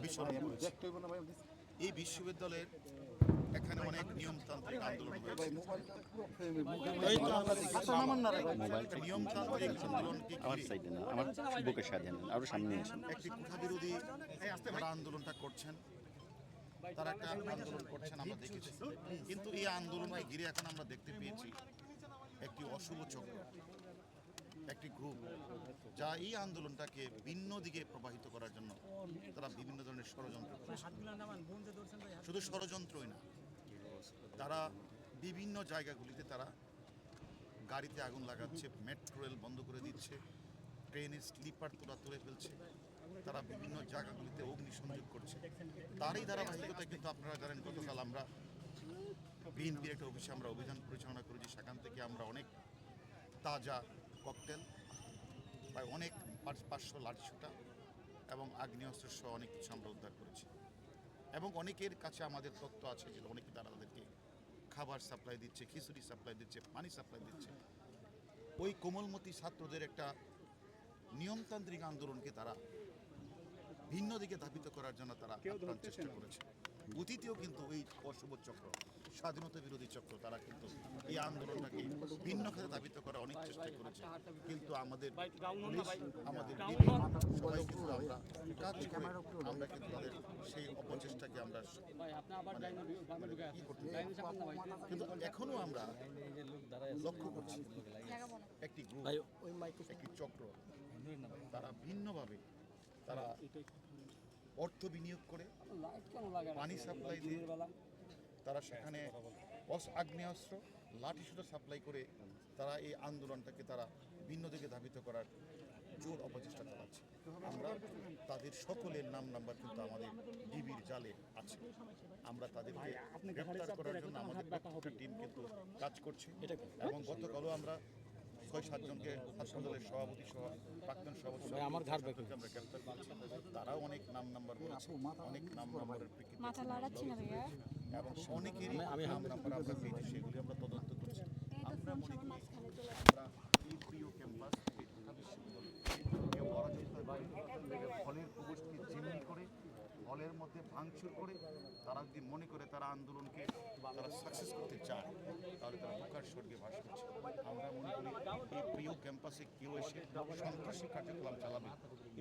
দাবি স্মরণ করেছি। এই বিশ্ববিদ্যালয়ের এখানে অনেক নিয়মতান্ত্রিক আন্দোলন হয়েছে। নিয়মতান্ত্রিক আন্দোলনকে একটি কোঠা বিরোধী যারা আন্দোলনটা করছেন, তারা একটা আন্দোলন করছেন আমরা দেখেছি। কিন্তু এই আন্দোলনকে ঘিরে এখন আমরা দেখতে পেয়েছি একটি অশুভ চক্র, একটি গ্রুপ, যা এই আন্দোলনটাকে ভিন্ন দিকে প্রবাহিত করার জন্য তারা বিভিন্ন ধরনের ষড়যন্ত্র করছে। শুধু ষড়যন্ত্রই না, তারা বিভিন্ন জায়গাগুলিতে তারা গাড়িতে আগুন লাগাচ্ছে, মেট্রো রেল বন্ধ করে দিচ্ছে, ট্রেনের স্লিপার তোরা তুলে ফেলছে, তারা বিভিন্ন জায়গাগুলিতে অগ্নিসংযোগ করছে। তারই ধারাবাহিকতায় কিন্তু আপনারা জানেন গতকাল আমরা বিএনপির একটা অফিসে আমরা অভিযান পরিচালনা করেছি। সেখান থেকে আমরা অনেক তাজা ককটেল, প্রায় অনেক 500 লাঠিসোঁটা এবং আগ্নেয়াস্ত্র সহ অনেক কিছু আমরা উদ্ধার করেছি। এবং অনেকের কাছে আমাদের তথ্য আছে যে অনেকে তারা তাদেরকে খাবার সাপ্লাই দিচ্ছে, খিচুড়ি সাপ্লাই দিচ্ছে, পানি সাপ্লাই দিচ্ছে। ওই কোমলমতি ছাত্রদের একটা নিয়মতান্ত্রিক আন্দোলনকে তারা ভিন্ন দিকে ধাবিত করার জন্য তারা আপ্রাণ চেষ্টা করেছে। অতীতেও কিন্তু এই অশুভ চক্র, স্বাধীনতা বিরোধী চক্র, তারা কিন্তু এই আন্দোলনটাকে ভিন্ন খাতে ধাবিত করার অনেক চেষ্টা করেছে। কিন্তু আমাদের সবাই কিন্তু আমরা কাজ করে আমরা কিন্তু তাদের সেই অপচেষ্টাকে আমরা কি করতে পারি। কিন্তু এখনো আমরা লক্ষ্য করছি একটি গ্রুপ, একটি চক্র, তারা ভিন্নভাবে তারা অর্থ বিনিয়োগ করে পানি সাপ্লাই দিয়ে তারা সেখানে আগ্নেয়াস্ত্র লাঠিসোঁটা সাপ্লাই করে তারা এই আন্দোলনটাকে তারা ভিন্ন দিকে ধাবিত করার জোর অপচেষ্টা চালাচ্ছে। আমরা তাদের সকলের নাম্বার কিন্তু আমাদের ডিবির জালে আছে। আমরা তাদেরকে গ্রেফতার করার জন্য আমাদের প্রত্যেকটা টিম কিন্তু কাজ করছে। এবং গতকালও আমরা 6-7 জনকে ছাত্রদলের সভাপতি সহ প্রাক্তন সভাপতি আমরা গ্রেফতার করছি। তারাও অনেক নাম্বার বলেছে, অনেক নাম্বারের প্রেক্ষিতে এবং অনেকেরই নাম্বার আমরা পেয়েছি, সেগুলি আমরা তদন্ত করছি। আমরা মনে করি আমরা এই প্রিয় ক্যাম্পাস ঢাকা বিশ্ববিদ্যালয় হলের প্রবেশকে জিম্মি করে, হলের মধ্যে ভাঙচুর করে তারা যদি মনে করে তারা আন্দোলনকে তারা সাকসেস করতে চায়, তাহলে তারা ঢাকার স্বর্গে বাস করছে। আমরা মনে করি এই প্রিয় ক্যাম্পাসে কেউ এসে সন্ত্রাসী কার্যক্রম চালাবে,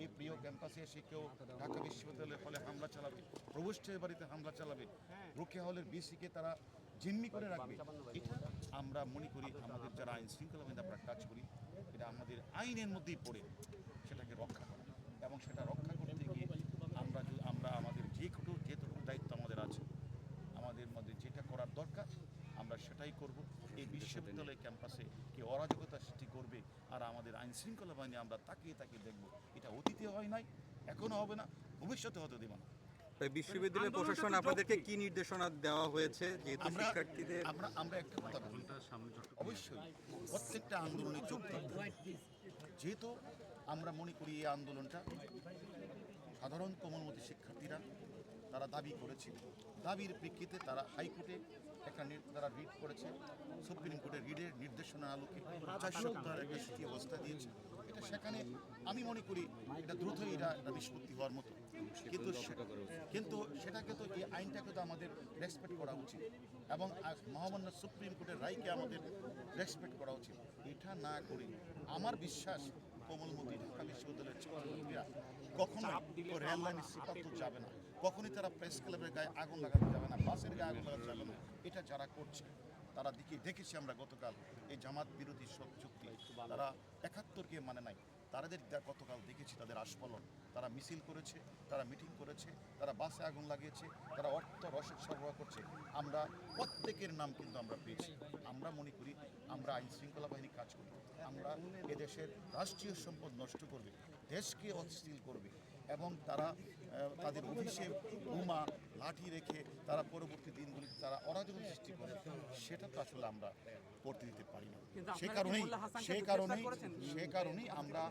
এই প্রিয় ক্যাম্পাসে এসে কেউ ঢাকা বিশ্ববিদ্যালয়ের হলে হামলা চালাবে, প্রভোস্টের বাড়িতে হামলা চালাবে, রোকেয়া হলের বিসিকে তারা জিম্মি করে রাখবে, এটা আমরা মনে করি আমাদের যারা আইন শৃঙ্খলা বাহিনী আমরা কাজ করি, এটা আমাদের আইনের মধ্যেই পড়ে সেটাকে রক্ষা করা। এবং সেটা রক্ষা করতে গিয়ে আমরা আমাদের যেটুকু দায়িত্ব আমাদের আছে, আমাদের মধ্যে যেটা করার দরকার আমরা সেটাই করব। এই বিশ্ববিদ্যালয় ক্যাম্পাসে কে অরাজকতা সৃষ্টি করবে আর আমাদের আইন শৃঙ্খলা বাহিনী আমরা তাকিয়ে দেখব, এটা অতীতে হয় নাই, এখনো হবে না, ভবিষ্যতে হতে দেব না। বিশ্ববিদ্যালয় প্রশাসন আপনাদেরকে কি নির্দেশনা দেওয়া হয়েছে যেহেতু শিক্ষার্থীদের? আমরা একটা কথা বলি, অবশ্যই প্রত্যেকটা আন্দোলনে যোগ থাকতে হবে। যেহেতু আমরা মনে করি এই আন্দোলনটা সাধারণ কোমলমতি শিক্ষার্থীরা তারা দাবি করেছিল, দাবির প্রেক্ষিতে তারা হাইকোর্টে একটা তারা রিট করেছে, সুপ্রিম কোর্টের রিটের নির্দেশনার আলোকে 4 সপ্তাহের একটা স্থিতি অবস্থা দিয়েছে। এটা সেখানে আমি মনে করি এটা দ্রুতই এটা নিষ্পত্তি হওয়ার মতো। কিন্তু সেটাকে তো এই আইনটাকে তো আমাদের রেসপেক্ট করা উচিত এবং মহামান্য সুপ্রিম কোর্টের রায়কে আমাদের রেসপেক্ট করা উচিত। এটা না করে আমার বিশ্বাস কোমলমতি ঢাকা বিশ্ববিদ্যালয়ের ছাত্রছাত্রীরা কখনোই রেল লাইনে সিপাতো যাবে না, কখনোই তারা প্রেস ক্লাবের গায়ে আগুন লাগাতে যাবে না, বাসের গায়ে আগুন লাগাতে যাবে না। এটা যারা করছে তারা দেখেছি আমরা গতকাল এই জামাত বিরোধী সব চুক্তি তারা 71কে মানে নাই, তাদের গতকাল দেখেছি তাদের আস্ফলন, তারা মিছিল করেছে, তারা মিটিং করেছে, তারা বাসে আগুন লাগিয়েছে, তারা অর্থ রসদ সরবরাহ করছে। আমরা প্রত্যেকের নাম কিন্তু আমরা পেয়েছি। আমরা মনে করি আমরা আইন শৃঙ্খলা বাহিনী কাজ করব, আমরা এদেশের রাষ্ট্রীয় সম্পদ নষ্ট করবে, দেশকে অস্থির করবে এবং তারা তাদের অফিসে বোমা লাঠি রেখে তারা পরবর্তী দিনগুলিতে তারা অরাজকতা সৃষ্টি করে, সেটা তো আসলে আমরা করতে দিতে পারি না। সে কারণেই আমরা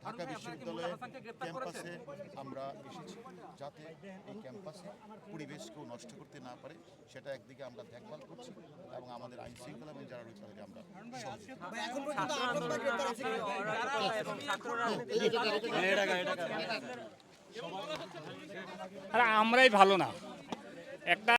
ঢাকা বিশ্ববিদ্যালয়ের ক্যাম্পাসে আমরা এসেছি, যাতে এই ক্যাম্পাসে পরিবেশকেও নষ্ট করতে না পারে, সেটা একদিকে আমরা দেখভাল করছি এবং আমাদের আইন শৃঙ্খলা বাহিনী যারা রয়েছে তাদেরকে আমরা আর আমরাই ভালো না। একটা